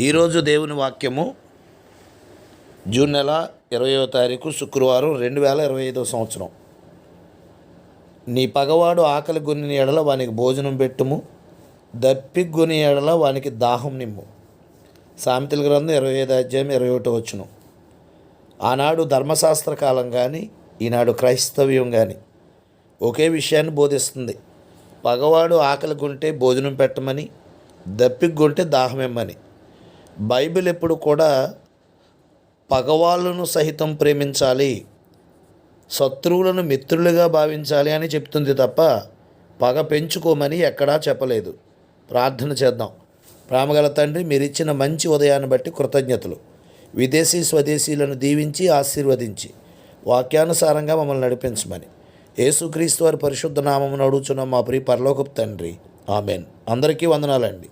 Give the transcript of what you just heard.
ఈరోజు దేవుని వాక్యము జూన్ నెల 20వ తారీఖు శుక్రవారం 2025 సంవత్సరం. నీ పగవాడు ఆకలి గొని ఎడల వానికి భోజనం పెట్టుము, దప్పిగొని ఎడల వానికి దాహం నిమ్ము. సామెతల గ్రంథం 25 అధ్యాయం 21 వచనం. ఆనాడు ధర్మశాస్త్ర కాలం కానీ ఈనాడు క్రైస్తవ్యం కానీ ఒకే విషయాన్ని బోధిస్తుంది. పగవాడు ఆకలి కొంటే భోజనం పెట్టమని, దప్పిగొంటే దాహం ఇమ్మని. బైబిల్ ఎప్పుడు కూడా పగవాళ్ళను సహితం ప్రేమించాలి, శత్రువులను మిత్రులుగా భావించాలి అని చెప్తుంది తప్ప పగ పెంచుకోమని ఎక్కడా చెప్పలేదు. ప్రార్థన చేద్దాం. ప్రేమగల తండ్రి, మీరిచ్చిన మంచి ఉదయాన్ని బట్టి కృతజ్ఞతలు. విదేశీ స్వదేశీలను దీవించి ఆశీర్వదించి వాక్యానుసారంగా మమ్మల్ని నడిపించమని యేసుక్రీస్తు వారి పరిశుద్ధ నామమున అడుగుచున్న మా ప్రియ పరలోకపు తండ్రి, ఆమెన్. అందరికీ వందనాలండి.